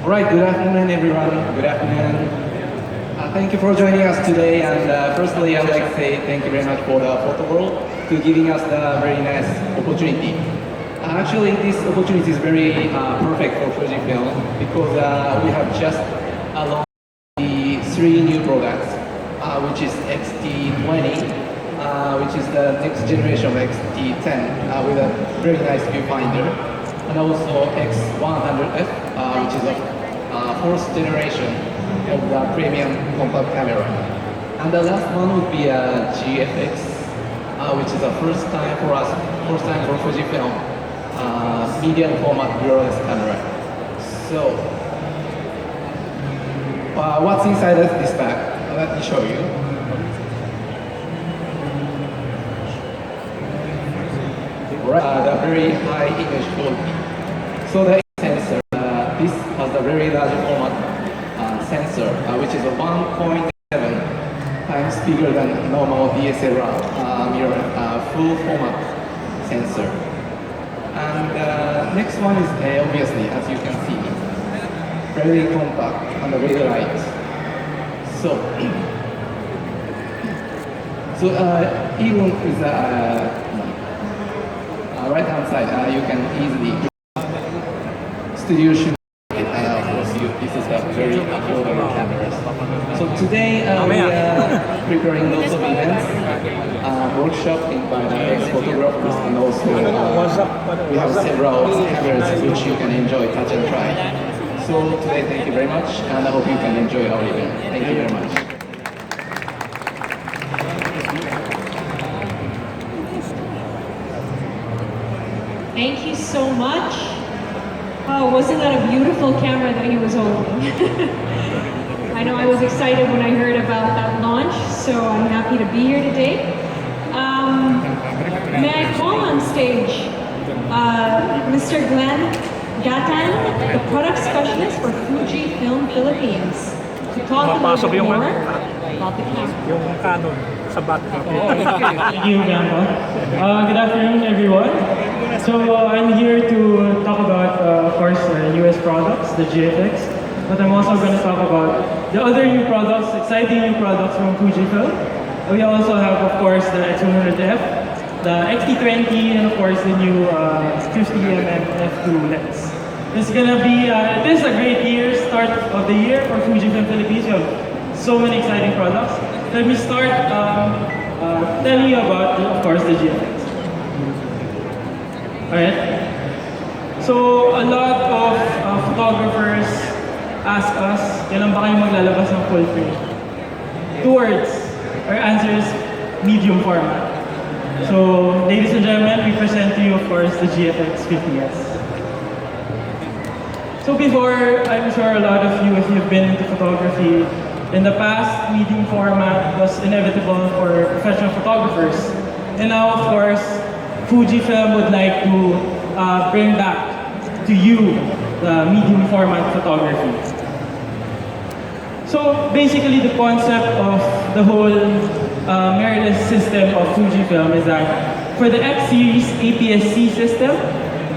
Alright, good afternoon everyone. Good afternoon. Thank you for joining us today, and firstly I'd like to say thank you very much for the Photoworld to giving us the very nice opportunity. Actually, this opportunity is very perfect for Fujifilm because we have just launched the 3 new products, which is XT20, which is the next generation of XT10 with a very nice viewfinder, and also X100F, which is a fourth generation of the premium compact camera. And the last one would be a GFX, which is the first time for Fujifilm, medium format mirrorless camera. So, what's inside of this bag? Let me show you. Right, the very high image quality. So the sensor, this has a very large format sensor, which is a 1.7 times bigger than normal DSLR mirror full format sensor. And next one is obviously, as you can see, very compact and very light. So, even with the right hand side, you can easily studio shoot. This is a very affordable cameras. So today we are preparing lots of events, workshop by the ex-photographers, and also we have several cameras which you can enjoy, touch and try. So today, thank you very much, and I hope you can enjoy our event. Thank you very much. Thank you so much. Oh, wasn't that a beautiful camera that he was holding? I know I was excited when I heard about that launch, so I'm happy to be here today. May I call on stage Mr. Glenn Gatan, the product specialist for Fujifilm Philippines, to talk a little bit more about the camera. Thank you, Grandpa. Good afternoon, everyone. So I'm here to talk about, of course, US products, the GFX, but I'm also going to talk about the other new products, exciting new products from Fujifilm. We also have, of course, the X100F, the XT20, and of course the new 50mm f2 lens. It's going to be, this is a great year, start of the year for Fujifilm Philippines. We have so many exciting products. Let me start telling you about, of course, the GFX. Alright? So, a lot of photographers ask us, kailan ba kayo maglalabas ng full frame? 2 words. Our answer is medium format. So, ladies and gentlemen, we present to you, of course, the GFX 50S. So before, I'm sure a lot of you, if you've been into photography, in the past, medium format was inevitable for professional photographers. And now, of course, Fujifilm would like to bring back to you the medium format photography. So basically, the concept of the whole mirrorless system of Fujifilm is that for the X series APS-C system,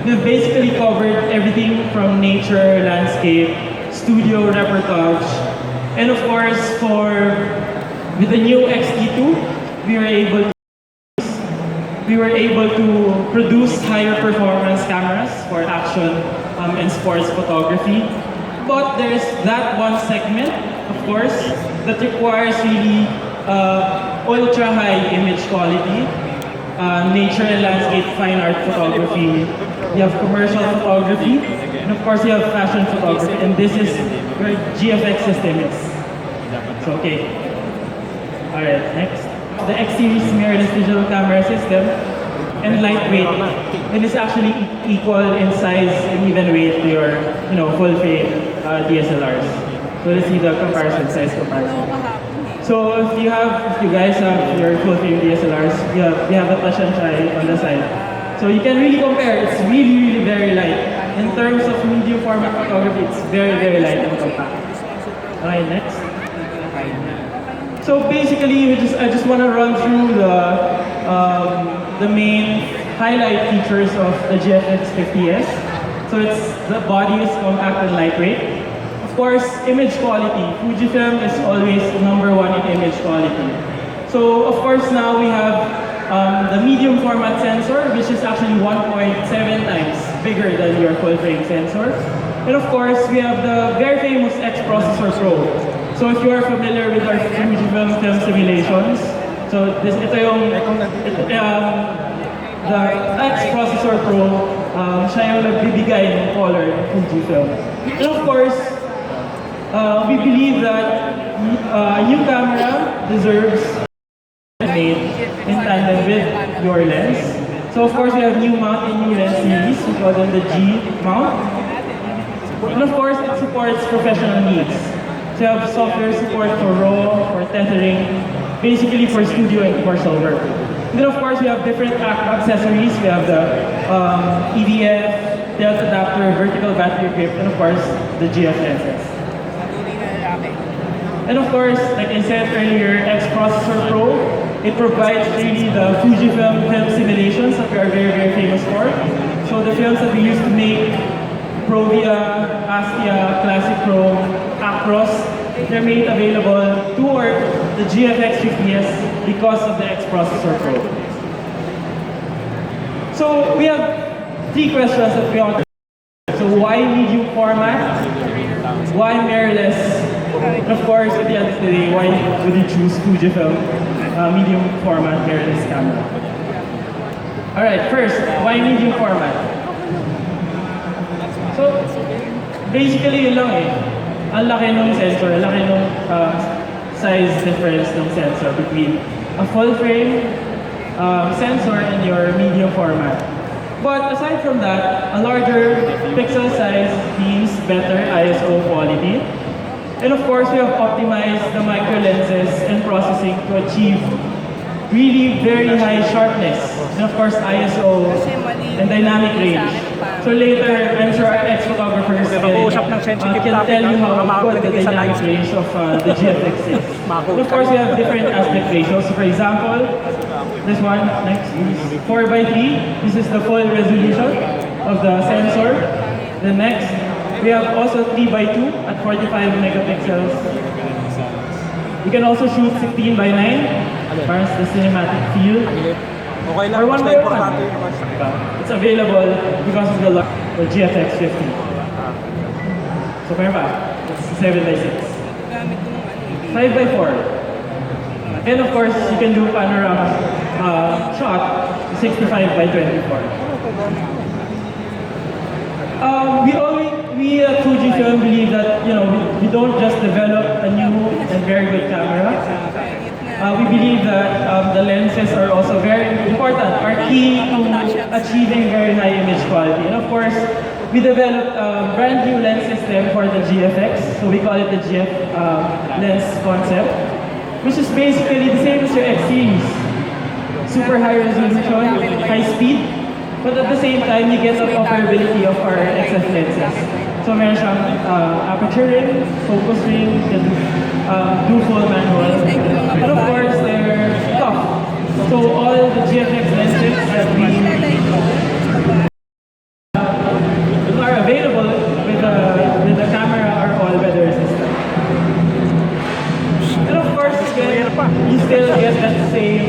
we've basically covered everything from nature, landscape, studio, reportage, and of course, with the new XT2, we were able to produce higher performance cameras for action and sports photography. But there's that one segment, of course, that requires really ultra high image quality, nature and landscape fine art photography. You have commercial photography, and of course you have fashion photography, and this is where GFX system is. So, okay. Alright, next. The X series mirrorless digital camera system, and lightweight. It is actually equal in size and even weight to your, full frame DSLRs. So let's see the size comparison. So if you guys have your full frame DSLRs, you have a touch and try on the side. So you can really compare. It's really very light. In terms of medium format photography, it's very light and compact. Okay, next. So basically, I just want to run through the main highlight features of the GFX 50S. So the body is compact and lightweight. Of course, image quality. Fujifilm is always #1 in image quality. So of course now we have the medium format sensor, which is actually 1.7 times bigger than your full frame sensor. And of course, we have the very famous X Processor Pro. So if you are familiar with our Fujifilm film simulations, so ito yung the X Processor Pro, siya yung nagbibigay ng color ng Fujifilm. And of course, we believe that a new camera deserves made in tandem with your lens. So of course, we have new mount and new lens series. We call them the G mount. And of course, it supports professional needs. So you have software support for RAW, for tethering, basically for studio and commercial work. And then of course, we have different accessories. We have the EVF, delta adapter, vertical battery grip, and of course, the GF lenses. And of course, like I said earlier, X Processor Pro, it provides really the Fujifilm film simulations that we are very, very famous for. So the films that we used to make, Provia, Astia, Classic Pro, Acros, they're made available to the GFX 50S because of the X Processor Pro. So we have 3 questions that we want to answer. So why medium format? Why mirrorless? And of course, at the end of the day, why would you choose Fujifilm medium format mirrorless camera? Alright, first, why medium format? So, basically yun lang eh. Ang laki ng sensor, ang laki ng size difference ng sensor between a full frame sensor and your medium format. But aside from that, a larger pixel size means better ISO quality. And of course, we have optimized the micro lenses and processing to achieve really very high sharpness. And of course, ISO and dynamic range. So later, I'm sure our ex-photographers can tell you how good the dynamic range of the GFX is. And of course, we have different aspect ratios. So for example, this one, next is 4:3. This is the full resolution of the sensor. The next, we have also 3:2 at 45 megapixels. You can also shoot 16:9 para the cinematic feel. Or 1:1. It's available because of the GFX 50. So kaya ba? It's 7:6. 5:4. And of course, you can do panorama shot 65:24. We at Fujifilm believe that we don't just develop a new and very good camera. We believe that the lenses are also very important, are key to achieving very high image quality. And of course, we developed a brand new lens system for the GFX, so we call it the GF lens concept, which is basically the same as your X series. Super high resolution, high speed, but at the same time, you get the operability of our XF lenses. So meron siyang aperture ring, focus ring, you can do full manual. And of course, they're tough. So all the GFX lenses that we are available with the camera are all weather resistant. And of course, you still get that same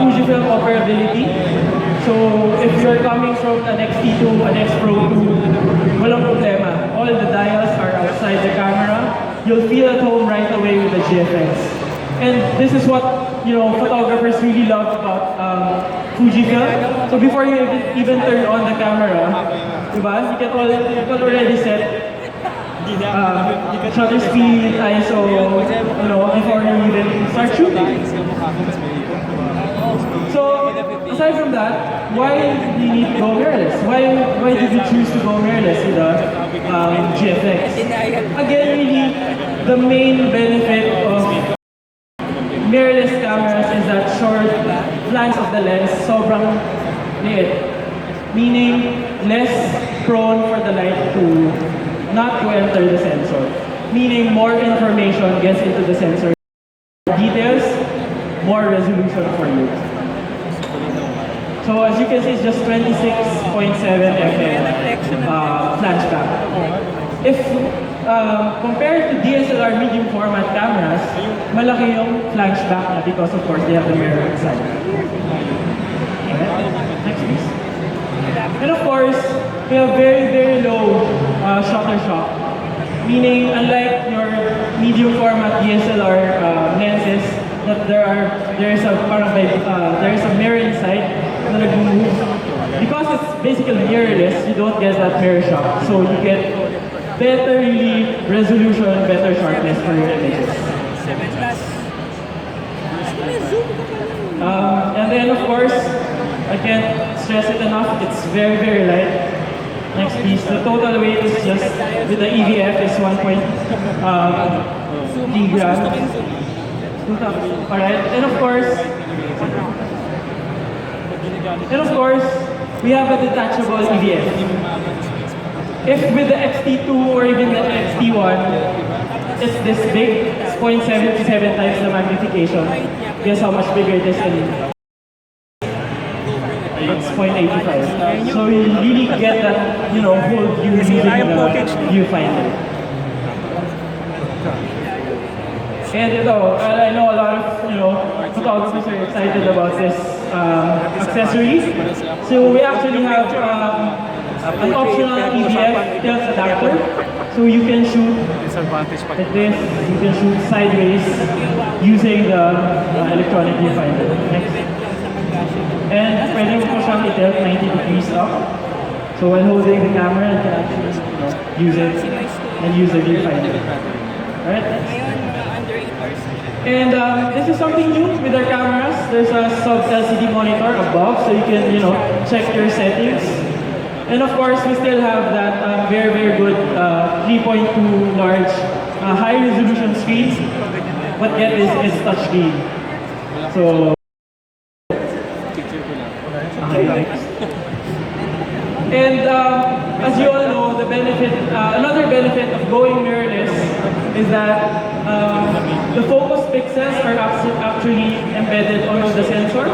Fujifilm operability. So if you're coming from an X-T2, an X Pro 2, walang problema. All the dials are outside the camera. You'll feel at home right away with the GFX. And this is what photographers really love about Fujifilm. So before you even turn on the camera, diba? You can already set shutter speed, ISO, before you even start shooting. So aside from that, why do you need to go mirrorless? Why did you choose to go mirrorless with the GFX? Again, really, the main benefit of mirrorless cameras is that short flange of the lens sobrang liit, meaning less prone for the light to not to enter the sensor, meaning more information gets into the sensor details, more resolution for you. So as you can see, it's just 26.7 mm flash back. if compared to DSLR medium format cameras, malaki yung flashback na because of course they have the mirror inside. Alright, next please. And of course, we have very low shutter shock. Meaning, unlike your medium format DSLR lenses, that there is a mirror inside na nag-move. Because it's basically mirrorless, you don't get that mirror shock. So you get better really resolution, better sharpness for your images. And then of course, I can't stress it enough, it's very light. Next piece, the total weight is just, with the EVF, is 1.3 grams. Alright, and of course, we have a detachable EVF. If with the XT2 or even the XT1, it's this big, it's 0.77 times the magnification. Guess how much bigger it is in? It's 0.85. So you really get that, whole view using the viewfinder. And I know a lot of photographers are excited about this accessory. So we actually have an optional EVF tilt adapter. So you can shoot like this, you can shoot sideways using the electronic viewfinder. Next. And pwede mo po siyang i-tilt 90 degrees up. So when holding the camera, you can actually use it and use the viewfinder. Alright? And this is something new with our cameras. There's a sub-LCD monitor above, so you can, check your settings. And of course, we still have that very good 3.2 large high-resolution screen. But get this, it's touchscreen. So. And as you all know, the benefit, another benefit of going mirrorless is that the focus pixels are actually embedded onto the sensor.